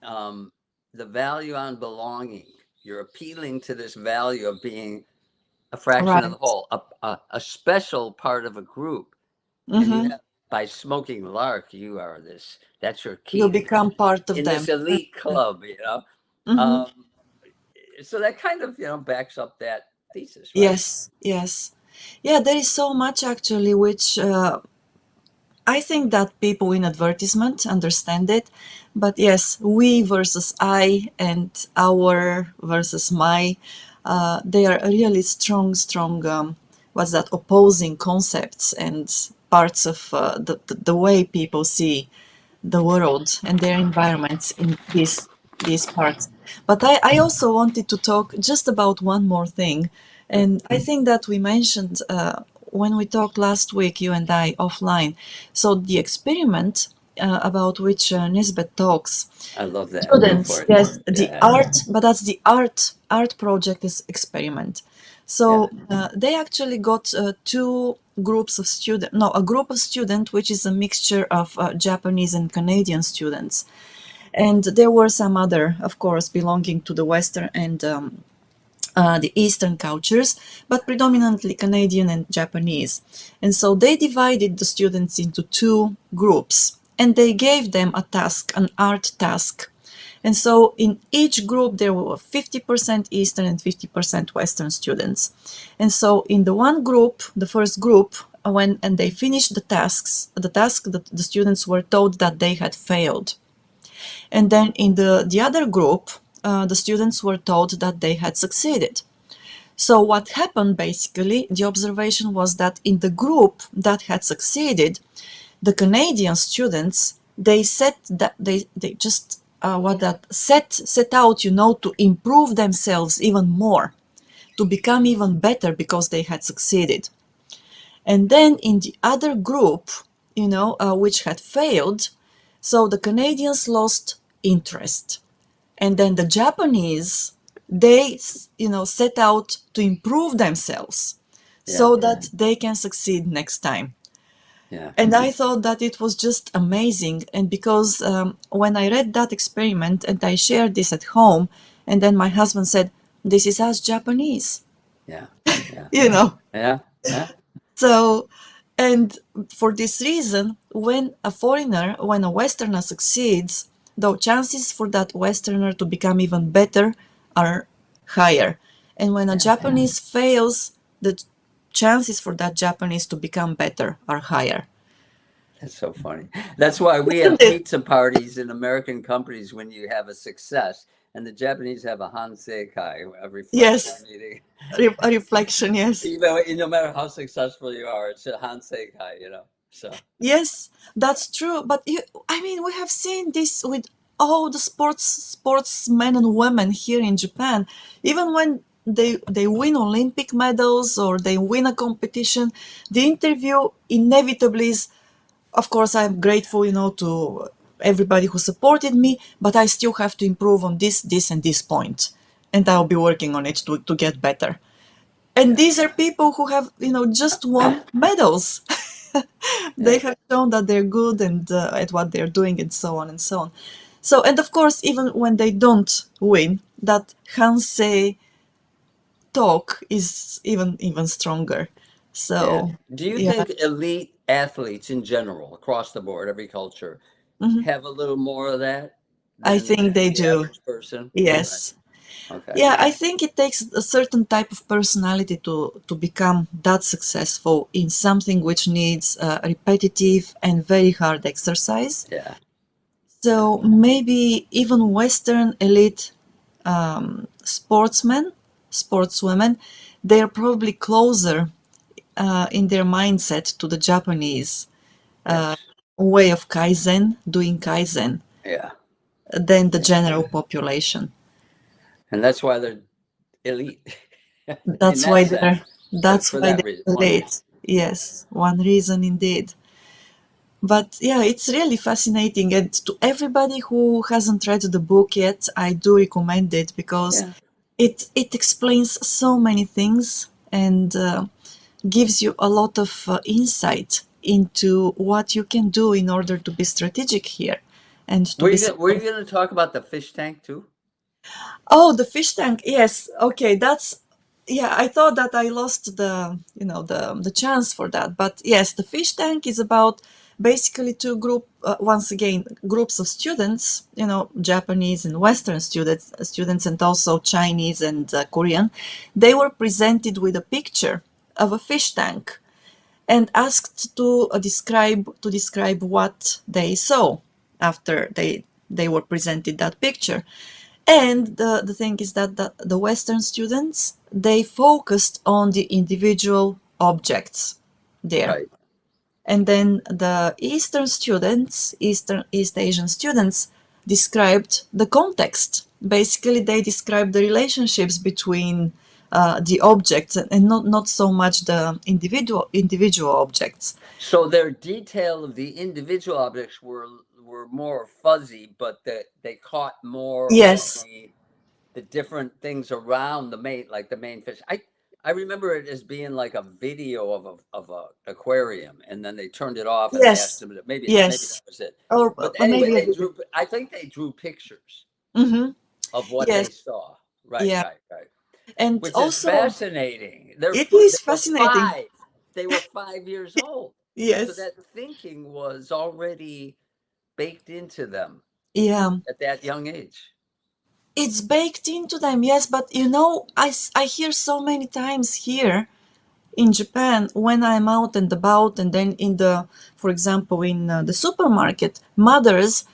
um, the value on belonging. You're appealing to this value of being a fraction of the Right. whole, a special part of a group. And you Hmm. have, by smoking lark, you are this, that's your You key to become part of in this them. elite club. Hmm. Um, so that kind of, backs up that thesis, right? Yes. Yes. Yeah, there is so much actually which I think that people in advertisement understand it, but yes, we versus I and our versus my, they are really strong, strong. What's that? Opposing concepts and parts of the way people see the world and their environments in these parts. But I also wanted to talk just about one more thing, Sure. and I think that we mentioned when we talked last week, you and I offline. So the experiment about which Nisbett talks, I love that. Go for students, it. yes, the Yeah. art, but that's the art project is experiment. Yeah. So they actually got two groups of students, no, a group of students which is a mixture of Japanese and Canadian students, and there were some other, of course, belonging to the Western and the Eastern cultures, but predominantly Canadian and Japanese. And so they divided the students into two groups and they gave them a task, an art task. And so in each group, there were 50% Eastern and 50% Western students. And so in the one group, the first group, when and they finished the task that the students were told that they had failed. And then in the other group, the students were told that they had succeeded. So what happened basically, the observation was that in the group that had succeeded, the Canadian students, they set that they just what that set out, to improve themselves even more, to become even better because they had succeeded. And then in the other group, which had failed, so the Canadians lost interest, and then the Japanese, they set out to improve themselves Yeah. so that they can succeed next time. Yeah. And I thought that it was just amazing. And because when I read that experiment and I shared this at home, and then my husband said, "This is us Japanese," Yeah. Yeah. you know. Yeah. Yeah. So, and for this reason, when a Westerner succeeds, the chances for that Westerner to become even better are higher. And when a Yeah. Japanese fails, the chances for that Japanese to become better are higher. That's so funny. That's why we Isn't have it? pizza parties in American companies when you have a success, and the Japanese have a Hanseikai, a reflection Yes, meeting. a reflection, yes. Even no matter how successful you are, it's a Hanseikai. So Yes, that's true. But I mean, we have seen this with all the sportsmen and women here in Japan. Even when they win Olympic medals or they win a competition, the interview inevitably is, of course, I'm grateful, to everybody who supported me, but I still have to improve on this, and this point, and I'll be working on it to get better. And yeah, these are people who have, just won medals. They yeah, have shown that they're good and at what they're doing, and so on and so on. So, and of course, even when they don't win, that Hansei talk is even stronger. yeah. So, Do you yeah, think elite athletes in general, across the board, every culture, mhm, have a little more of that I than think they the do. average person? Okay. Yes. Okay. Yeah, I think it takes a certain type of personality to become that successful in something which needs repetitive and very hard exercise. Yeah. Yeah. So maybe even Western elite sportsmen, sportswomen, they're probably closer in their mindset to the Japanese uh, Yes. way of Kaizen, doing Kaizen, Yeah. than the general population. And that's why they're elite in That's that why sense. that's For why that they're reason, one reason. late. Yes, one reason indeed. But yeah, it's really fascinating. And to everybody who hasn't read the book yet, I do recommend it because Yeah. it explains so many things and gives you a lot of insight into what you can do in order to be strategic here and to be Were you successful. going to talk about the fish tank too? Oh, the fish tank. Yes. Okay, that's yeah, I thought that I lost the chance for that. But yes, the fish tank is about basically two once again groups of students, Japanese and Western students and also Chinese and Korean. They were presented with a picture of a fish tank and asked to describe what they saw after they were presented that picture. And the thing is that the Western students, they focused on the individual objects there. Right. And then the East Asian students described the context. Basically, they described the relationships between the objects and not so much the individual objects. So their detail of the individual objects were more fuzzy, but they caught more of Yes, the different things around the main fish. I remember it as being like a video of a aquarium, and then they turned it off and they asked yes, them maybe that yes. was it. Or But anyway, maybe a video. I think they drew pictures Hmm. of what Yes, they saw. Right, yeah. right, right. And Which is also, fascinating. it They is were fascinating. five. They were 5 years old. So Yes. that thinking was already baked into them Yeah. at that young age. It's baked into them, yes, but I hear so many times here in Japan when I'm out and about, and then for example, in the supermarket, mothers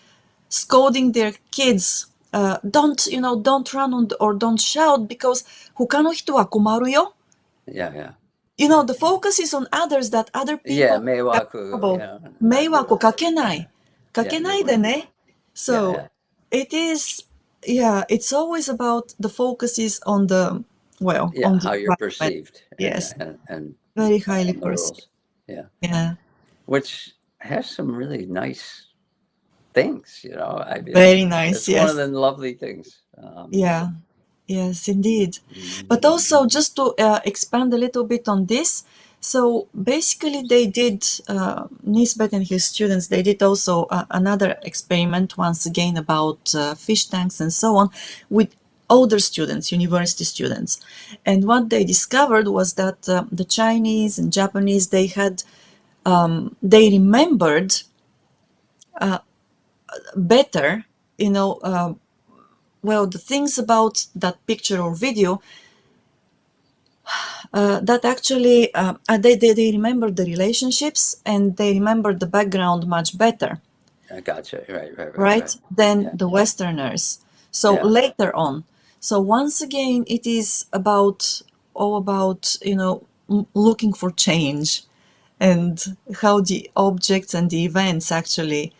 scolding their kids, don't run or don't shout because 他の人は困るよ. Yeah, yeah. The focus is on others, that other Yeah, people are meiwaku, trouble. yeah, not do it. 迷惑をかけない. Yeah, yeah, かけないでね. yeah, So yeah. it is, yeah, it's always about the focus is on Yeah, on the how you're environment. perceived Yes, and very highly on the perceived. rules. Yeah. Yeah, Which has some really nice things, I mean, very nice. it's one of Yes, the lovely things. yeah, yes, indeed. Mhm. But also, just to expand a little bit on this, so basically, they did Nisbett and his students. They did also another experiment once again about fish tanks and so on with older students, university students, and what they discovered was that the Chinese and Japanese they remembered better, you know. The things about that picture or video that actually they remember the relationships and they remember the background much better, I gotcha. Right, right, right, right. right, than Yeah, the Westerners. So yeah, later on, so once again, it is all about looking for change and how the objects and the events actually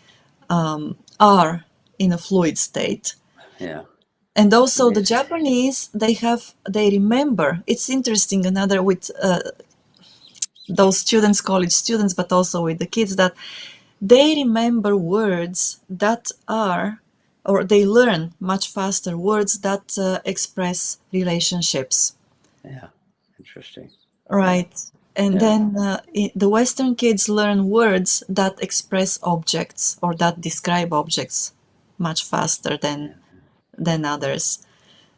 are in a fluid state. yeah. And also the Amazing. Japanese, they remember. It's interesting, another with those students, college students, but also with the kids, that they remember words that are, or they learn much faster words that express relationships, Yeah, interesting. Yeah, right? And yeah, then the Western kids learn words that express objects or that describe objects much faster than others.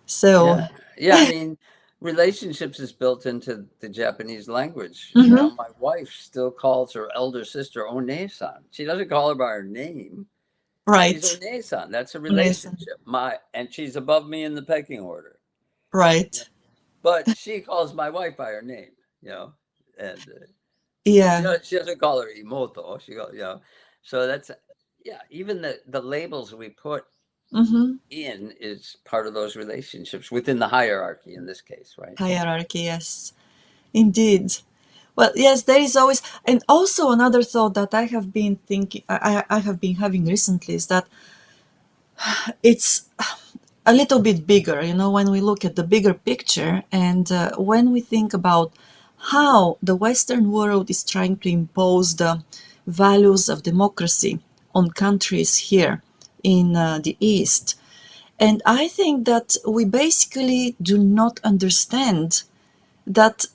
So, yeah, yeah. I mean, relationships is built into the Japanese language. mhm, My wife still calls her elder sister One-san. She doesn't call her by her name. She's Right. One-san. That's a Unison. relationship. And she's above me in the pecking order. Yeah. Right. But she calls my wife by her name, and Yeah. she doesn't call her Imoto. She goes, so that's, yeah. Even the labels we put Mm-hmm. in is part of those relationships within the hierarchy in this case, right? Hierarchy, yes. Indeed. Well, yes, there is always, and also another thought that I have been thinking, I have been having recently is that it's a little bit bigger, when we look at the bigger picture and when we think about how the Western world is trying to impose the values of democracy on countries here in the East. And I think that we basically do not understand that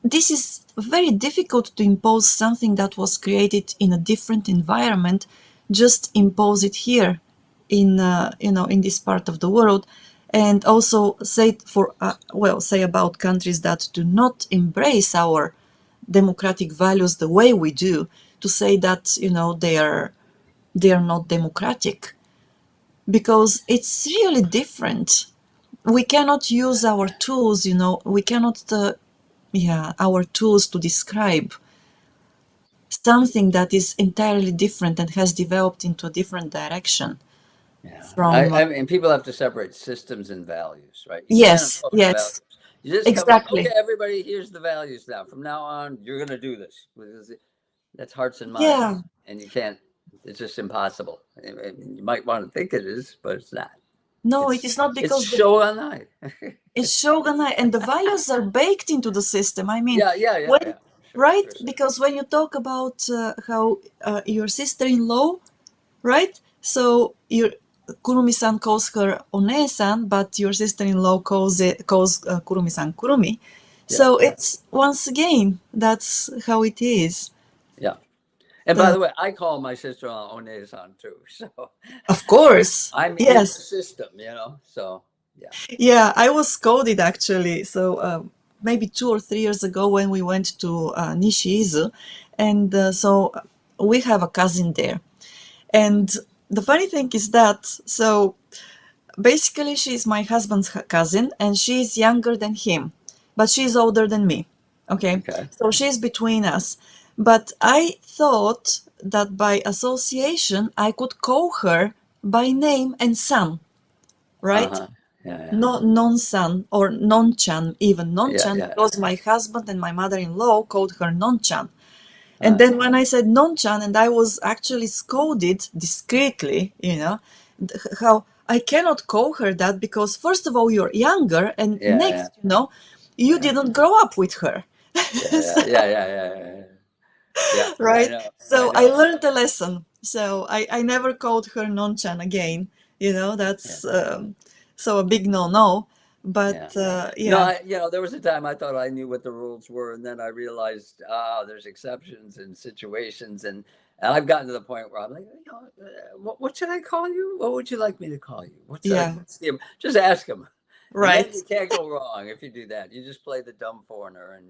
this is very difficult to impose something that was created in a different environment, just impose it here in in this part of the world. And also say for say about countries that do not embrace our democratic values the way we do, to say that they are not democratic, because it's really different. We cannot use our tools, we cannot our tools to describe something that is entirely different and has developed into a different direction Yeah. from I mean, people have to separate systems and values, right? You can't yes, impose values. yes, You just come in, okay, exactly. everybody, here's the values now. From now on, you're going to do this. That's hearts and Yeah, minds. And you can't, it's just impossible. I mean, you might want to think it is, but it's not. no, it It's is not, it's because shogunai. it's shogunai and the values are baked into the system. I mean, Yeah, yeah, yeah, when yeah. Sure, right, sure, sure. because when you talk about how your sister-in-law, right? So your Kurumi-san calls her One-san, but your sister-in-law calls Kurumi-san Kurumi. Yeah, So it's once again that's how it is. yeah. And by So the way, I call my sister-in-law One-san too. So of course, I'm in the yes, system. So yeah. yeah. I was scolded actually. So maybe 2 or 3 years ago when we went to Nishiizu, and so we have a cousin there, and the funny thing is that so basically, she's my husband's cousin, and she's younger than him, but she's older than me. Okay, Okay. so she's between us. But I thought that by association, I could call her by name and son, right? Uh-huh. Yeah, yeah. No, non-san or non-chan, even Yeah, non-chan, yeah. because my husband and my mother-in-law called her non-chan. And Uh, then when I said non-chan, and I was actually scolded discreetly, how I cannot call her that because first of all you're younger, and yeah, yeah, next, you yeah. didn't grow up with her. Yeah, So- yeah, yeah, yeah, yeah, yeah. Yeah, I right? know. I So I know. learned a lesson. So I never called her non-chan again. Yeah, That's so a big no-no. yeah. But No, yeah, there was a time I thought I knew what the rules were, and then I realized, there's exceptions and situations, and I've gotten to the point where I'm like, what should I call you? What would you like me to call you? yeah, Just ask them, and then right. you can't go wrong if you do that. You just play the dumb foreigner, and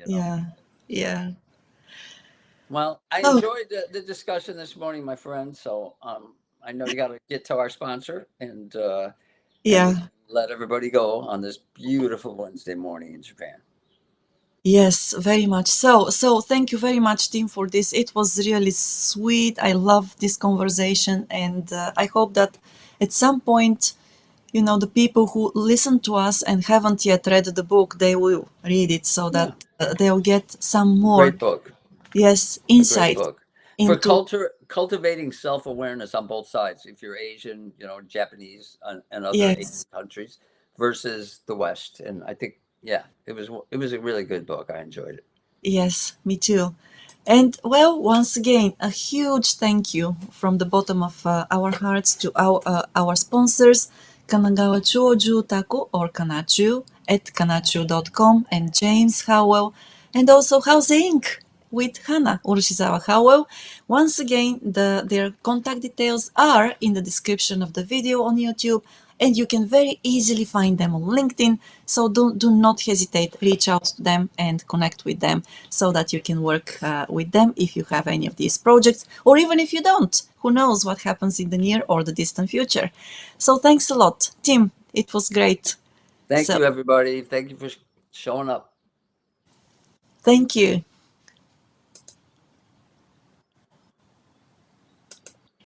Yeah, so. yeah. Well, I Oh, enjoyed the discussion this morning, my friend. So I know you got to get to our sponsor, and we yeah. can let everybody go on this beautiful Wednesday morning in Japan. Yes, very much so. So thank you very much, Tim, for this. It was really sweet. I love this conversation, and I hope that at some point, the people who listen to us and haven't yet read the book, they will read it so that Yeah, they'll get some more, great book. yes, A great insight book for into, cultivating self awareness on both sides. If you're Asian, Japanese, and other Asian yes, countries versus the West, and I think, yeah, it was a really good book. I enjoyed it. yes, me too. And well, once again, a huge thank you from the bottom of our hearts to our sponsors, Kanagawa Chuo Jutaku or Kanchu at kanachu.com, and James Howell, and also Houze Inc. with Hana Urushizawa Howell. Once again, their contact details are in the description of the video on YouTube, and you can very easily find them on LinkedIn. So do not hesitate, reach out to them and connect with them so that you can work with them if you have any of these projects, or even if you don't. Who knows what happens in the near or the distant future. So thanks a lot, Tim. It was great. Thank So you, everybody. Thank you for showing up. thank you.